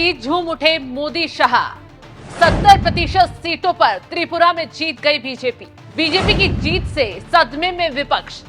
बीच झूम उठे मोदी शाह। 70% सीटों पर त्रिपुरा में जीत गई बीजेपी। बीजेपी की जीत से सदमे में विपक्ष।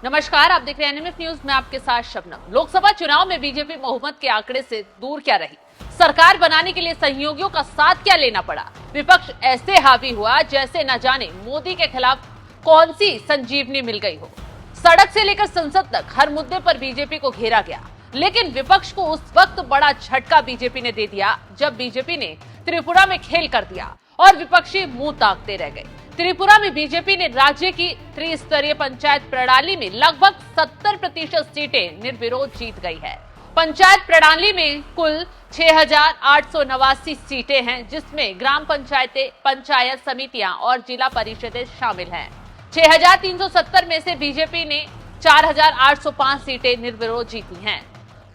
नमस्कार, आप देख रहे हैं एनएमएफ न्यूज में आपके साथ शबनम। लोकसभा चुनाव में बीजेपी बहुमत के आंकड़े से दूर क्या रही? सरकार बनाने के लिए सहयोगियों का साथ क्या लेना पड़ा? विपक्ष ऐसे हावी हुआ जैसे न जाने मोदी के खिलाफ कौन सी संजीवनी मिल गई हो। सड़क से लेकर संसद तक हर मुद्दे पर बीजेपी को घेरा गया, लेकिन विपक्ष को उस वक्त बड़ा झटका बीजेपी ने दे दिया जब बीजेपी ने त्रिपुरा में खेल कर दिया और विपक्षी मुंह ताकते रह गए। त्रिपुरा में बीजेपी ने राज्य की त्रिस्तरीय पंचायत प्रणाली में लगभग 70% सीटें निर्विरोध जीत गई है। पंचायत प्रणाली में कुल 6,889 सीटें हैं, जिसमें ग्राम पंचायतें, पंचायत समितियां और जिला परिषदें शामिल हैं। 6,370 में से बीजेपी ने 4,805 सीटें निर्विरोध जीती हैं।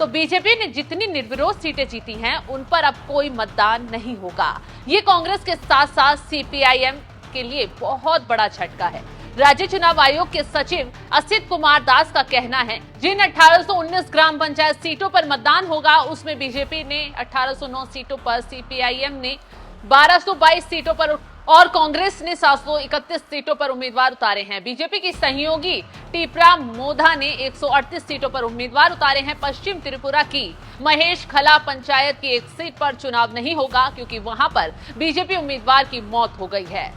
तो बीजेपी ने जितनी निर्विरोध सीटें जीती हैं, उन पर अब कोई मतदान नहीं होगा। ये कांग्रेस के साथ साथ सीपीआईएम के लिए बहुत बड़ा झटका है। राज्य चुनाव आयोग के सचिव असित कुमार दास का कहना है, जिन 1819 ग्राम पंचायत सीटों पर मतदान होगा, उसमें बीजेपी ने 1809 सीटों पर, सीपीआईएम ने 1222 सीटों पर और कांग्रेस ने 731 सीटों पर उम्मीदवार उतारे हैं। बीजेपी की सहयोगी टिपरा मोधा ने 138 सीटों पर उम्मीदवार उतारे हैं। पश्चिम त्रिपुरा की महेश खला पंचायत की एक सीट पर चुनाव नहीं होगा, क्योंकि वहां पर बीजेपी उम्मीदवार की मौत हो गई है।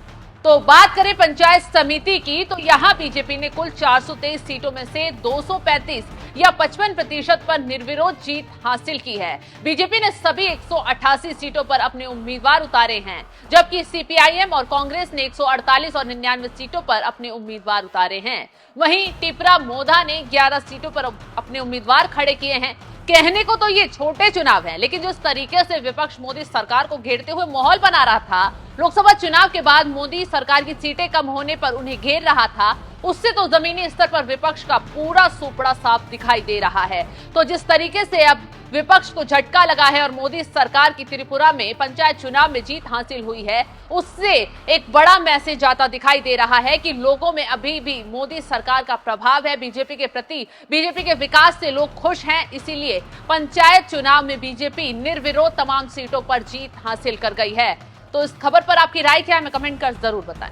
तो बात करें पंचायत समिति की, तो यहां बीजेपी ने कुल 423 सीटों में से 235 या 55% पर निर्विरोध जीत हासिल की है। बीजेपी ने सभी 188 सीटों पर अपने उम्मीदवार उतारे हैं, जबकि सीपीआईएम और कांग्रेस ने 148 और 99 सीटों पर अपने उम्मीदवार उतारे हैं। वहीं टिपरा मोधा ने 11 सीटों पर अपने उम्मीदवार खड़े किए हैं। कहने को तो ये छोटे चुनाव हैं, लेकिन जिस तरीके से विपक्ष मोदी सरकार को घेरते हुए माहौल बना रहा था, लोकसभा चुनाव के बाद मोदी सरकार की सीटें कम होने पर उन्हें घेर रहा था, उससे तो जमीनी स्तर पर विपक्ष का पूरा सुपड़ा साफ दिखाई दे रहा है। तो जिस तरीके से अब विपक्ष को झटका लगा है और मोदी सरकार की त्रिपुरा में पंचायत चुनाव में जीत हासिल हुई है, उससे एक बड़ा मैसेज आता दिखाई दे रहा है कि लोगों में अभी भी मोदी सरकार का प्रभाव है। बीजेपी के प्रति, बीजेपी के विकास से लोग खुश हैं, इसीलिए पंचायत चुनाव में बीजेपी निर्विरोध तमाम सीटों पर जीत हासिल कर गई है। तो इस खबर पर आपकी राय क्या है, हमें कमेंट कर जरूर बताएं।